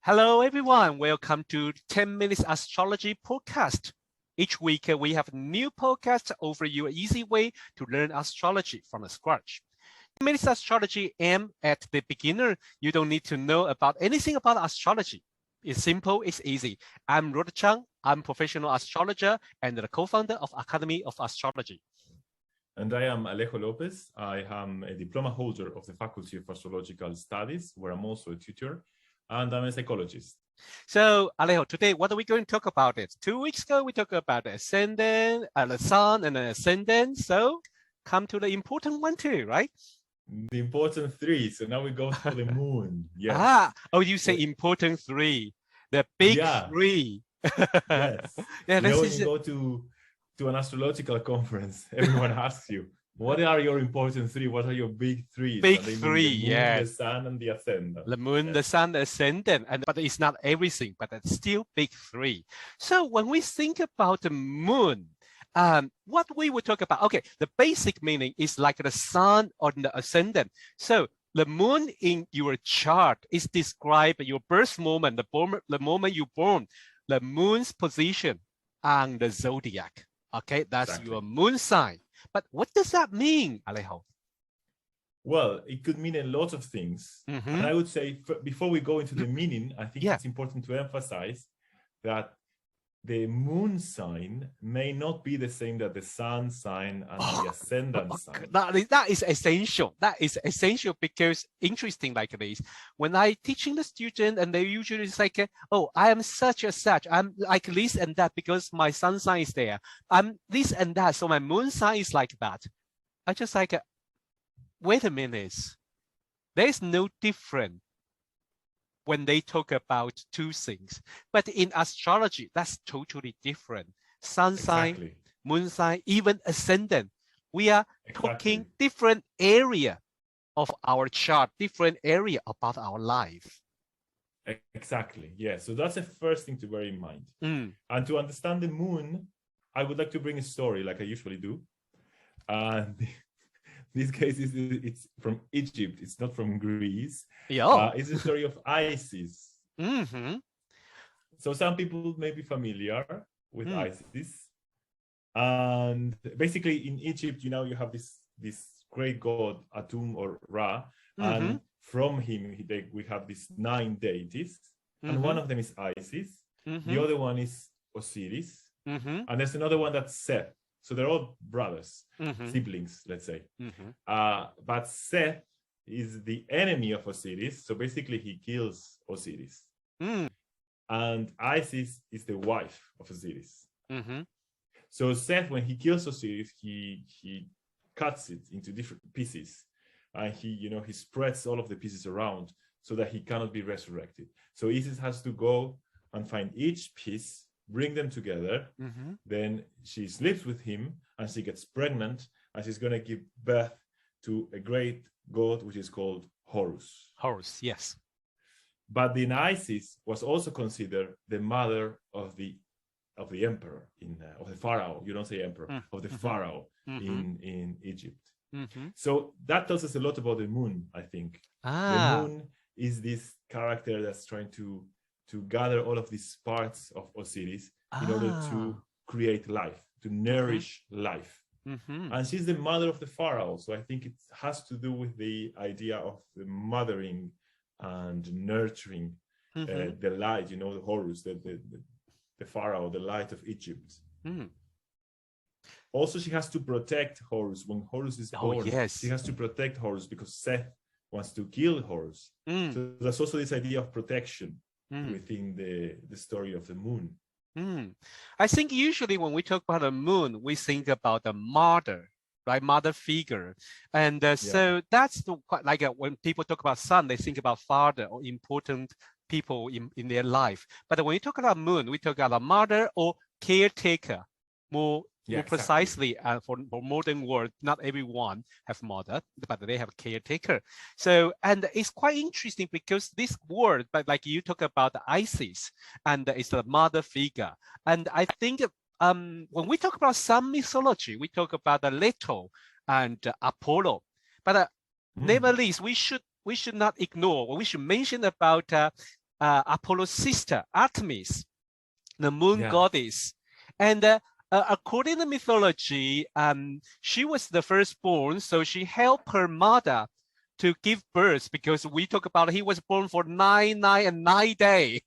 Hello, everyone. Welcome to 10 Minutes Astrology podcast. Each week, we have a new podcast over you an easy way to learn astrology from scratch. 10 Minutes Astrology aimed at the beginner. You don't need to know about anything about astrology. It's simple, it's easy. I'm Rod Chang. I'm a professional astrologer and the co-founder of Academy of Astrology. And I am Pablo Lopez. I am a diploma holder of the Faculty of Astrological Studies, where I'm also a tutor. And I'm a psychologist. So, Alejo, today, what are we going to talk about? 2 weeks ago, we talked about the ascendant, the sun, and the ascendant. So, come to the important one too, right? The important three. So now we go to the moon. Yes. You say important three, the big three. Yes. When you go to an astrological conference, everyone asks you, what are your important three? What are your big three? Big three, yes. The sun and the ascendant. The moon, the sun, the ascendant. But it's not everything, but it's still big three. So when we think about the moon, what we would talk about, okay, the basic meaning is like the sun or the ascendant. So the moon in your chart is described your birth moment, the moment you're born, the moon's position on the zodiac. Okay, that's exactly. Your moon sign. But what does that mean, Alejo? Well, it could mean a lot of things. And I would say, before we go into the meaning, I think it's important to emphasize that the moon sign may not be the same that the sun sign and the ascendant sign. That is essential. That is essential because interesting like this. When I teaching the student and they usually say, oh, I am such and such. I'm like this and that because my sun sign is there. I'm this and that. So my moon sign is like that. I just like, wait a minute. There's no difference when they talk about two things. But in astrology, that's totally different. Sun sign, moon sign, even ascendant. We are talking different area of our chart, different area about our life. Exactly, yeah. So that's the first thing to bear in mind. And to understand the moon, I would like to bring a story like I usually do. And this case it's from Egypt. It's not from Greece. It's the story of Isis. So some people may be familiar with Isis. And basically in Egypt, you have this great god Atum or Ra. And from him, we have these 9 deities. And one of them is Isis. The other one is Osiris. And there's another one that's Seth. So they're all brothers, siblings, let's say. But Seth is the enemy of Osiris. So basically he kills Osiris. And Isis is the wife of Osiris. So Seth, when he kills Osiris, he cuts it into different pieces. And he spreads all of the pieces around so that he cannot be resurrected. So Isis has to go and find each piece, bring them together, then she sleeps with him and she gets pregnant and she's going to give birth to a great god which is called Horus. Horus, yes. But then Isis was also considered the mother of the emperor, of the pharaoh. You don't say emperor, of the pharaoh in Egypt. So that tells us a lot about the moon, I think. The moon is this character that's trying to gather all of these parts of Osiris in order to create life, to nourish life. And she's the mother of the pharaoh. So I think it has to do with the idea of the mothering and nurturing the light, the Horus, the pharaoh, the light of Egypt. Also, she has to protect Horus. When Horus is born, she has to protect Horus because Seth wants to kill Horus. So there's also this idea of protection within the story of the moon. I think usually when we talk about the moon, we think about the mother, right? Mother figure. And so that's like when people talk about sun, they think about father or important people in their life. But when we talk about moon, we talk about a mother or caretaker, more precisely, for modern world, not everyone have mother, but they have caretaker. So, and it's quite interesting because this word, but like you talk about Isis, and it's the mother figure. And I think when we talk about some mythology, we talk about the Leto and Apollo. But nevertheless, we should not ignore, we should mention about Apollo's sister, Artemis, the moon goddess. And according to mythology, she was the firstborn, so she helped her mother to give birth, because we talk about he was born for 9 and 9 days.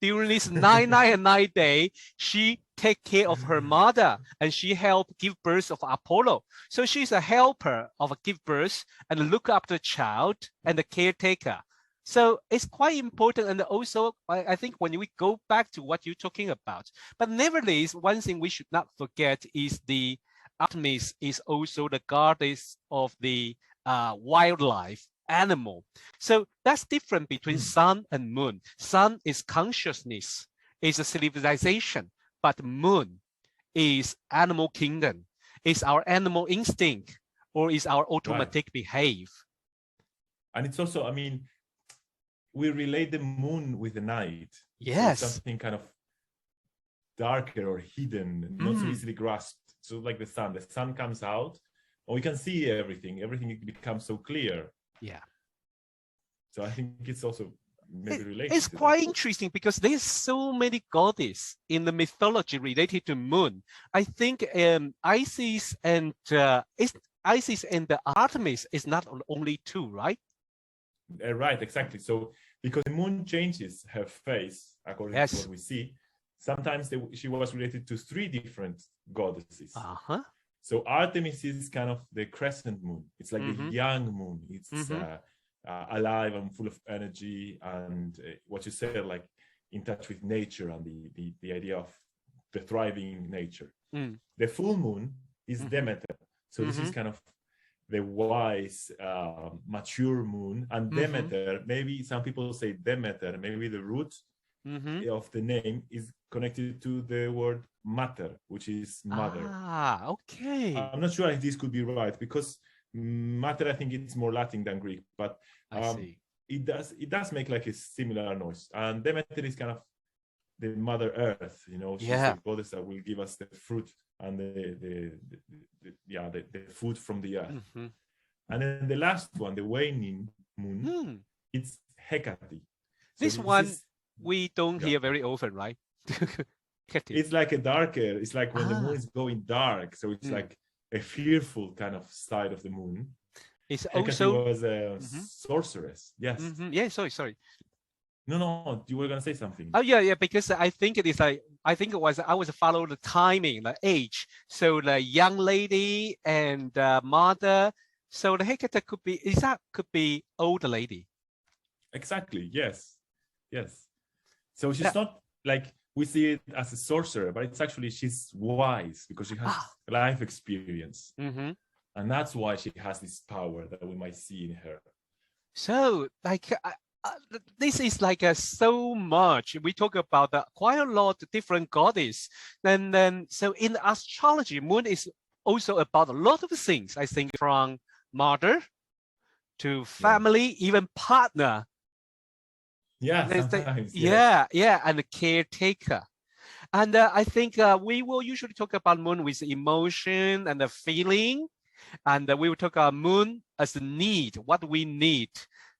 During this 9 and 9 days, she take care of her mother and she helped give birth of Apollo. So she's a helper of give birth and look after the child and the caretaker. So it's quite important. And also, I think when we go back to what you're talking about, but nevertheless, one thing we should not forget is the Artemis is also the goddess of the wildlife, animal. So that's different between sun and moon. Sun is consciousness, is a civilization, but moon is animal kingdom, is our animal instinct, or is our automatic behave. And it's also, I mean, we relate the moon with the night. Yes. So something kind of darker or hidden, not so easily grasped. So like the sun comes out, and we can see everything. Everything becomes so clear. Yeah. So I think it's also maybe related. It's quite interesting because there's so many goddesses in the mythology related to moon. I think Isis and the Artemis is not only two, right? Right, exactly. So because the moon changes her face according to what we see, sometimes she was related to 3 different goddesses. So Artemis is kind of the crescent moon. It's like the young moon. It's alive and full of energy, and what you said, like in touch with nature and the idea of the thriving nature. The full moon is Demeter. So this is kind of the wise, mature moon. And Demeter, maybe some people say Demeter, maybe the root of the name is connected to the word mater, which is mother. Okay. I'm not sure if this could be right, because mater, I think it's more Latin than Greek, but it does make like a similar noise. And Demeter is kind of the Mother Earth, you know, she's the goddess that will give us the fruit and the food from the earth. And then the last one, the waning moon, it's Hecate. So this one we don't hear very often, right? It's like a darker, it's like when the moon is going dark, so it's like a fearful kind of side of the moon. It's Hecate also was a sorceress. Yes. Yeah, sorry. No, you were gonna say something. Oh yeah, because I think it is like, I was follow the timing, the age. So the young lady and mother. So the Hecate could be older lady. Exactly. Yes. So she's not like we see it as a sorcerer, but it's actually she's wise because she has life experience, and that's why she has this power that we might see in her. So like. This is like so much. We talk about quite a lot of different goddesses. And then, so in astrology, moon is also about a lot of things. I think from mother to family, even partner. Sometimes. And the caretaker. And I think we will usually talk about moon with emotion and the feeling. And we will talk about moon as a need, what we need.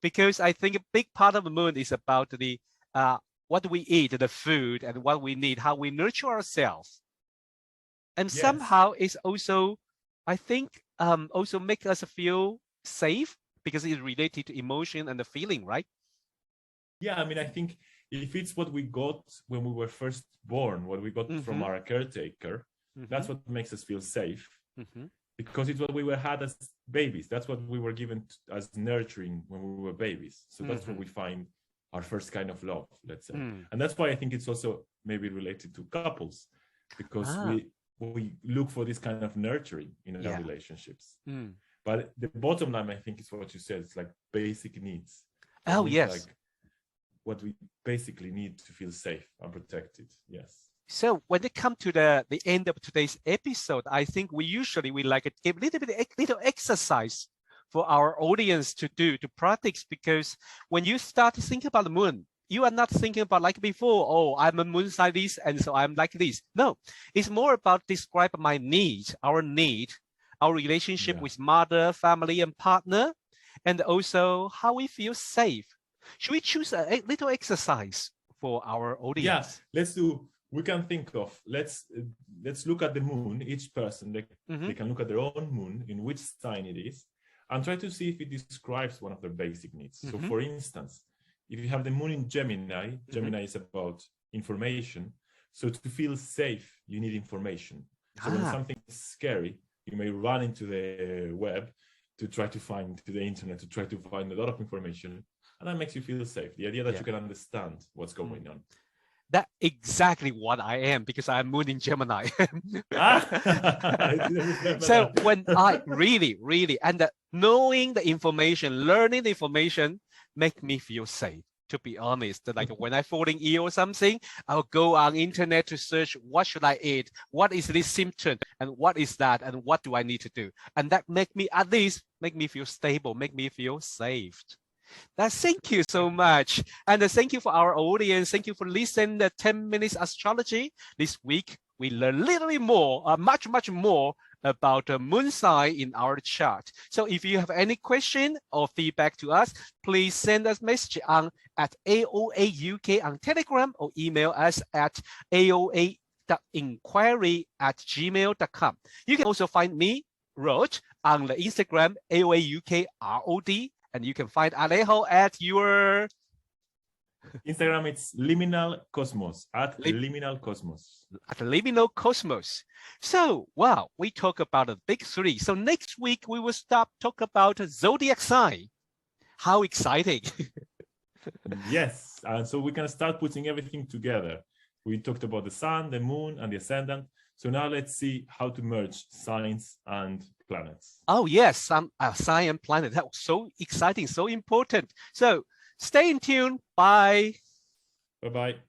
Because I think a big part of the moon is about the what we eat, the food, and what we need, how we nurture ourselves. And somehow it's also, I think, also make us feel safe because it's related to emotion and the feeling, right? Yeah, I mean, I think if it's what we got when we were first born, what we got from our caretaker, that's what makes us feel safe. Because it's what we had as babies. That's what we were given as nurturing when we were babies. So that's where we find our first kind of love, let's say. And that's why I think it's also maybe related to couples, because we look for this kind of nurturing in our relationships. But the bottom line, I think, is what you said. It's like basic needs. Like what we basically need to feel safe and protected. Yes. So when it comes to the end of today's episode, I think we like to give little exercise for our audience to practice, because when you start to think about the moon, you are not thinking about like before, oh, I'm a moon sign this, and so I'm like this. No, it's more about describe my need, our relationship with mother, family, and partner, and also how we feel safe. Should we choose a little exercise for our audience? Yeah, we can think of, let's look at the moon. Each person, they can look at their own moon, in which sign it is, and try to see if it describes one of their basic needs. So for instance, if you have the moon in Gemini, Gemini is about information. So to feel safe, you need information. So when something is scary, you may run into the web to try to find, to the internet, to try to find a lot of information. And that makes you feel safe. The idea that you can understand what's going on. That's exactly what I am, because I'm moon in Gemini. So when I really, and knowing the information, learning the information, make me feel safe. To be honest, like when I falling ill or something, I'll go on internet to search what should I eat, what is this symptom, and what is that, and what do I need to do, and that make me feel stable, make me feel safe. Thank you so much, and thank you for our audience. Thank you for listening to 10 Minutes Astrology. This week we learn a little bit more, much more about the moon sign in our chart. So if you have any question or feedback to us, please send us message on at AOAUK on Telegram, or email us at aoa.inquiry@gmail.com. You can also find me, Rod, on the Instagram AOAUKROD, and you can find Alejo at your Instagram. It's Liminal Cosmos, at Liminal Cosmos. At Liminal Cosmos. So, wow, we talk about the big three. So next week we will talk about zodiac sign. How exciting! Yes, and so we can start putting everything together. We talked about the sun, the moon, and the ascendant. So now let's see how to merge signs and planets. Oh yes, sign and planet. That was so exciting, so important. So stay in tune. Bye. Bye-bye.